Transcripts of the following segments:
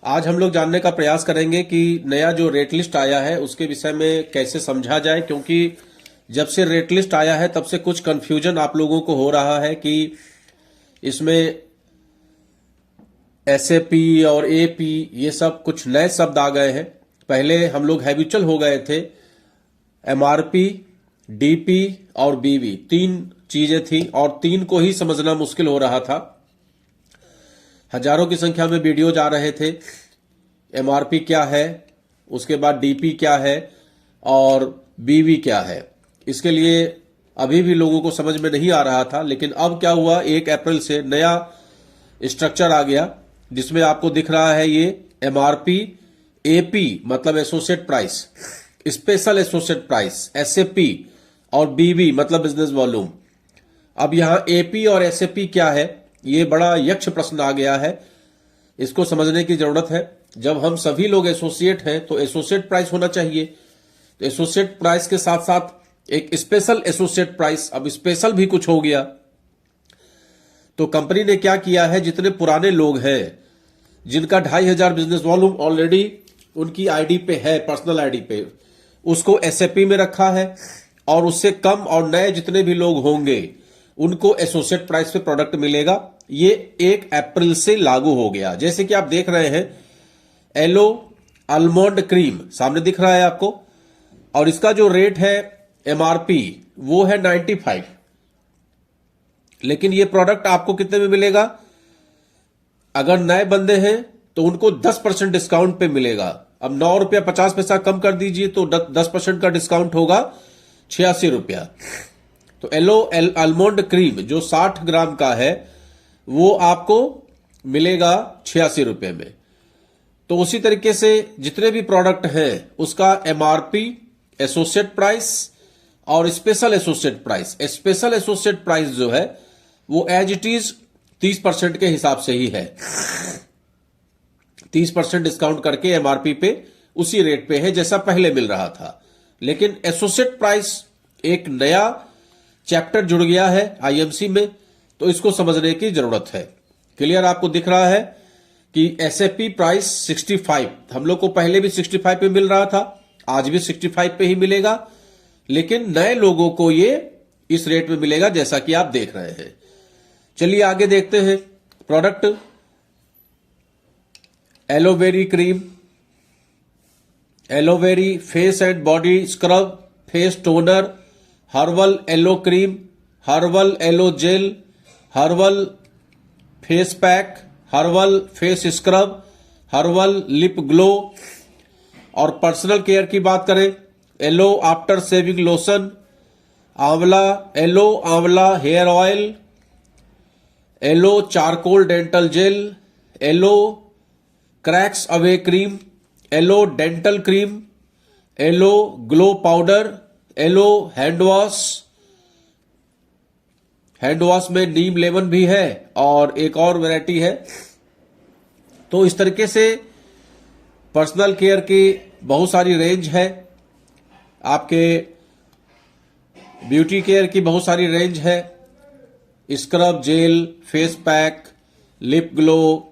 आज हम लोग जानने का प्रयास करेंगे कि नया जो रेट लिस्ट आया है उसके विषय में कैसे समझा जाए, क्योंकि जब से रेट लिस्ट आया है तब से कुछ कंफ्यूजन आप लोगों को हो रहा है कि इसमें एसएपी और एपी ये सब कुछ नए शब्द आ गए हैं। पहले हम लोग हैबिचुअल हो गए थे, एमआरपी, डीपी और बीवी तीन चीजें थी और तीन को ही समझना मुश्किल हो रहा था। हजारों की संख्या में वीडियोज आ रहे थे, एमआरपी क्या है, उसके बाद डीपी क्या है और बीवी क्या है। इसके लिए अभी भी लोगों को समझ में नहीं आ रहा था, लेकिन अब क्या हुआ, 1 अप्रैल से नया स्ट्रक्चर आ गया जिसमें आपको दिख रहा है ये एमआरपी, एपी मतलब associate price, special associate price SAP और बीवी मतलब बिजनेस वॉल्यूम। अब यहां एपी और एसएपी क्या है, ये बड़ा यक्ष प्रश्न आ गया है। इसको समझने की जरूरत है। जब हम सभी लोग एसोसिएट हैं तो एसोसिएट प्राइस होना चाहिए। तो एसोसिएट प्राइस के साथ साथ एक स्पेशल एसोसिएट प्राइस, अब स्पेशल भी कुछ हो गया। तो कंपनी ने क्या किया है, जितने पुराने लोग हैं जिनका 2500 बिजनेस वॉल्यूम ऑलरेडी उनकी आईडी पे है, पर्सनल आईडी पे, उसको एसएपी में रखा है और उससे कम और नए जितने भी लोग होंगे उनको एसोसिएट प्राइस पे प्रोडक्ट मिलेगा। ये 1 अप्रैल से लागू हो गया। जैसे कि आप देख रहे हैं, एलो आलमंड क्रीम सामने दिख रहा है आपको, और इसका जो रेट है एमआरपी वो है 95, लेकिन ये प्रोडक्ट आपको कितने में मिलेगा? अगर नए बंदे हैं तो उनको 10% डिस्काउंट पे मिलेगा। अब 9 रुपया 50 पैसा कम कर दीजिए तो 10% का डिस्काउंट होगा 86 रुपया। तो एलो आलमंड क्रीम जो 60 ग्राम का है वो आपको मिलेगा 86 रुपये में। तो उसी तरीके से जितने भी प्रोडक्ट हैं उसका एमआरपी, एसोसिएट प्राइस और special associate price, special associate price जो है वो एज इट इज 30% के हिसाब से ही है। 30% डिस्काउंट करके एमआरपी पे उसी रेट पे है जैसा पहले मिल रहा था। लेकिन एसोसिएट प्राइस एक नया चैप्टर जुड़ गया है आईएमसी में, तो इसको समझने की जरूरत है। क्लियर आपको दिख रहा है कि एसएपी प्राइस 65, हम लोग को पहले भी 65 पे मिल रहा था, आज भी 65 पे ही मिलेगा, लेकिन नए लोगों को ये इस रेट में मिलेगा जैसा कि आप देख रहे हैं। चलिए आगे देखते हैं। Product aloe vera cream, aloe vera face and body scrub, face toner, herbal aloe cream, herbal aloe gel, herbal face pack, herbal face scrub, herbal lip glow. और पर्सनल केयर की बात करें, aloe after shaving lotion, amla aloe amla hair oil, aloe charcoal dental gel, aloe crax away cream, aloe dental cream, aloe glow powder, aloe hand wash में नीम lemon भी है और एक और वैरायटी है। तो इस तरीके से पर्सनल केयर की बहुत सारी रेंज है, आपके ब्यूटी केयर की बहुत सारी रेंज है, scrub, gel, face pack, lip glow,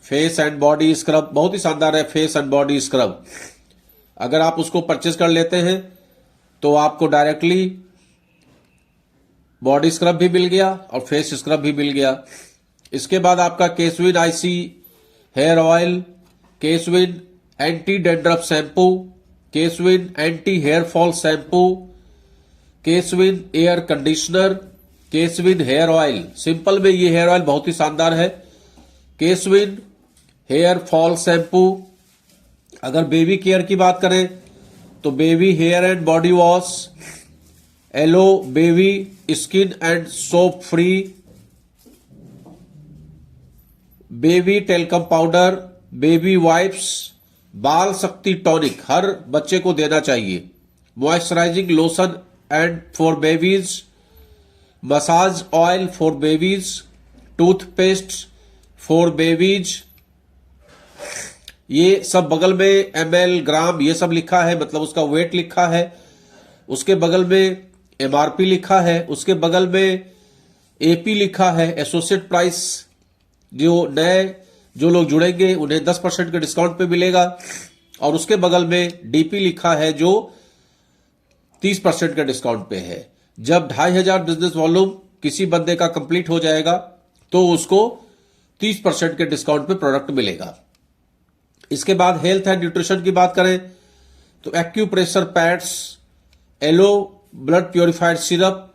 face and body scrub बहुत ही शानदार है। फेस एंड बॉडी स्क्रब अगर आप उसको परचेज कर लेते हैं तो आपको डायरेक्टली बॉडी स्क्रब भी मिल गया और फेस स्क्रब भी मिल गया। इसके बाद आपका केसविन आईसी हेयर ऑयल, केसविन एंटी डैंड्रफ शैम्पू, केसविन एंटी हेयर फॉल शैम्पू, केसविन एयर कंडीशनर, केसविन हेयर ऑयल। सिंपल में ये हेयर ऑयल बहुत ही शानदार है। केसविन हेयर फॉल शैम्पू। अगर बेबी केयर की बात करें तो baby hair and body wash, aloe baby skin and soap free, baby talcum powder, baby wipes, Bal Shakti tonic हर बच्चे को देना चाहिए, moisturising lotion and for babies, massage oil for babies, toothpaste for babies. ये सब बगल में ml, ग्राम ये सब लिखा है, मतलब उसका वेट लिखा है। उसके बगल में एमआरपी लिखा है, उसके बगल में एपी लिखा है, एसोसिएट प्राइस। जो लोग जुड़ेंगे उन्हें 10% के डिस्काउंट पे मिलेगा। और उसके बगल में डीपी लिखा है जो 30% के डिस्काउंट पे है। जब 2500 बिजनेस वॉल्यूम किसी बंदे का कंप्लीट हो जाएगा तो उसको 30% के डिस्काउंट पे प्रोडक्ट मिलेगा। इसके बाद हेल्थ एंड न्यूट्रिशन की बात करें तो acupressure pads, aloe blood purified syrup,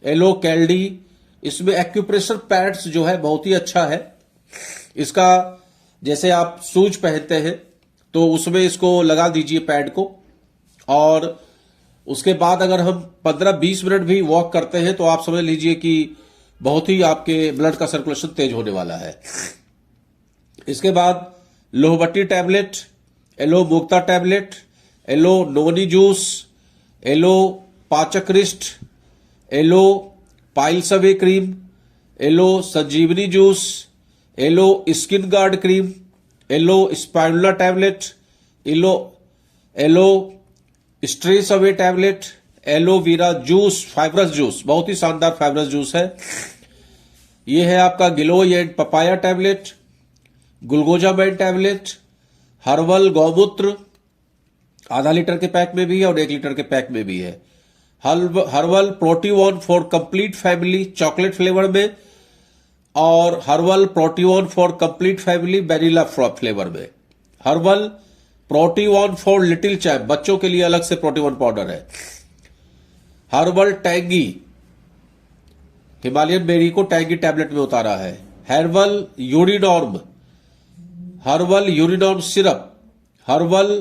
aloe कैल्डी, इसमें एक्यूप्रेशर पैड्स जो है बहुत ही अच्छा है। इसका जैसे आप शूज पहनते हैं तो उसमें इसको लगा दीजिए पैड को, और उसके बाद अगर हम 15-20 मिनट भी वॉक करते हैं तो आप समझ लीजिए कि बहुत ही आपके ब्लड का सर्कुलेशन तेज होने वाला है। इसके बाद लोहबट्टी tablet, aloe Mukta tablet, aloe noni juice, aloe पाचक्रिस्ट, aloe piles away cream, aloe Sanjeevani juice, aloe skin guard cream, aloe spirulina tablet, aloe stress away tablet, aloe vera juice, fibrous juice, बहुत ही शानदार फाइब्रस जूस है। यह है आपका giloy and papaya tablet, glucosamine tablet, herbal गौमूत्र, आधा लीटर के पैक में भी है और 1 लीटर के पैक में भी है। Herbal Proteon for complete family chocolate flavour में, और herbal Proteon for complete family vanilla flavour में। Herbal Proteon for little champ, बच्चों के लिए अलग से प्रोटीओन पाउडर है। हर्बल टैंगी, हिमालयन बेरी को टैंगी टैबलेट में उतारा है। Herbal Urinorm, herbal Urinorm syrup, herbal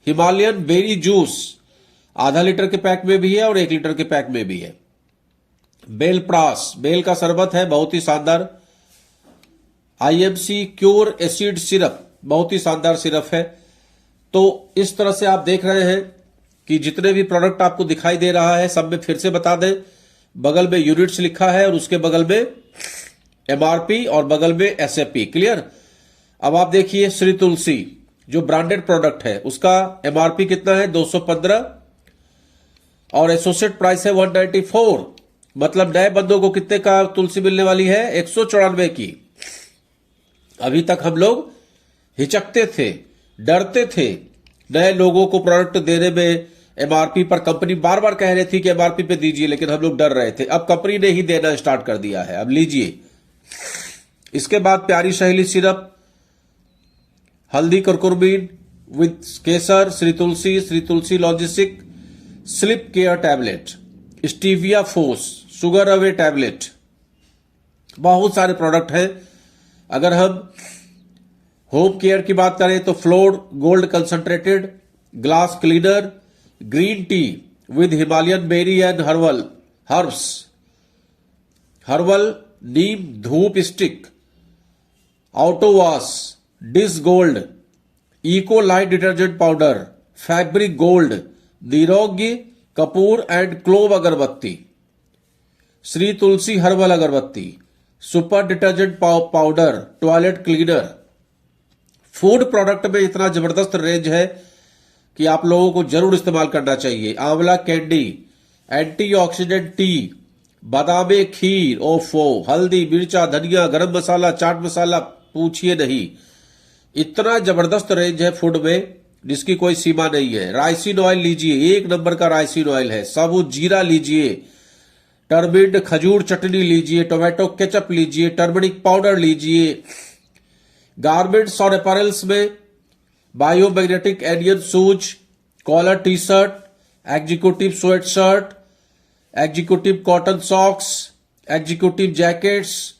Himalayan berry juice, आधा लीटर के पैक में भी है और 1 लीटर के पैक में भी है। बेलप्रास, बेल का शरबत है, बहुत ही शानदार। आईएमसी क्योर एसिड सिरप, बहुत ही शानदार सिरप है। तो इस तरह से आप देख रहे हैं कि जितने भी प्रोडक्ट आपको दिखाई दे रहा है सब में फिर से बता दें, बगल में यूनिट्स लिखा है और उसके बगल में एमआरपी और बगल में एसएपी। क्लियर? अब आप देखिए श्री तुलसी जो ब्रांडेड प्रोडक्ट है उसका एमआरपी कितना है, 215, और एसोसिएट प्राइस है 194। मतलब नए बंदों को कितने का तुलसी मिलने वाली है, 194 की। अभी तक हम लोग हिचकते थे, डरते थे नए लोगों को प्रोडक्ट देने में। एमआरपी पर कंपनी बार बार कह रही थी कि एमआरपी पे दीजिए, लेकिन हम लोग डर रहे थे। अब कंपनी ने ही देना स्टार्ट कर दिया है, अब लीजिए। इसके बाद प्यारी सहेली सिरप, हल्दी करकुरमीन विद केसर, Shri Tulsi logistic, slip care tablet, stevia force, sugar away tablet, बहुत सारे प्रोडक्ट हैं। अगर हम होम केयर की बात करें तो floor gold concentrated, glass cleaner, green tea with Himalayan berry and herbs, herbal नीम धूप stick, auto wash, dish gold, eco light detergent powder, fabric gold, निरोगी कपूर एंड क्लोव अगरबत्ती, श्री तुलसी हर्बल अगरबत्ती, super detergent powder, toilet cleaner. Food product में इतना जबरदस्त range है कि आप लोगों को जरूर इस्तेमाल करना चाहिए। आंवला कैंडी, एंटीऑक्सीडेंट टी, बादामे खीर, ओफो, हल्दी, मिर्चा, धनिया, गरम मसाला, चाट मसाला, पूछिए नहीं। इतना जबरदस्त रेंज है फूड में जिसकी कोई सीमा नहीं है। राइसिन ऑयल लीजिए, 1 नंबर का राइसिन ऑयल है। साबुत जीरा लीजिए, टर्मिंड खजूर चटनी लीजिए, टोमेटो केचप लीजिए, टर्मरिक पाउडर लीजिए। गारमेंट्स और अपैरल्स में biomagnetic anion shoes, collar T shirt, executive sweat shirt, executive cotton socks, executive jackets,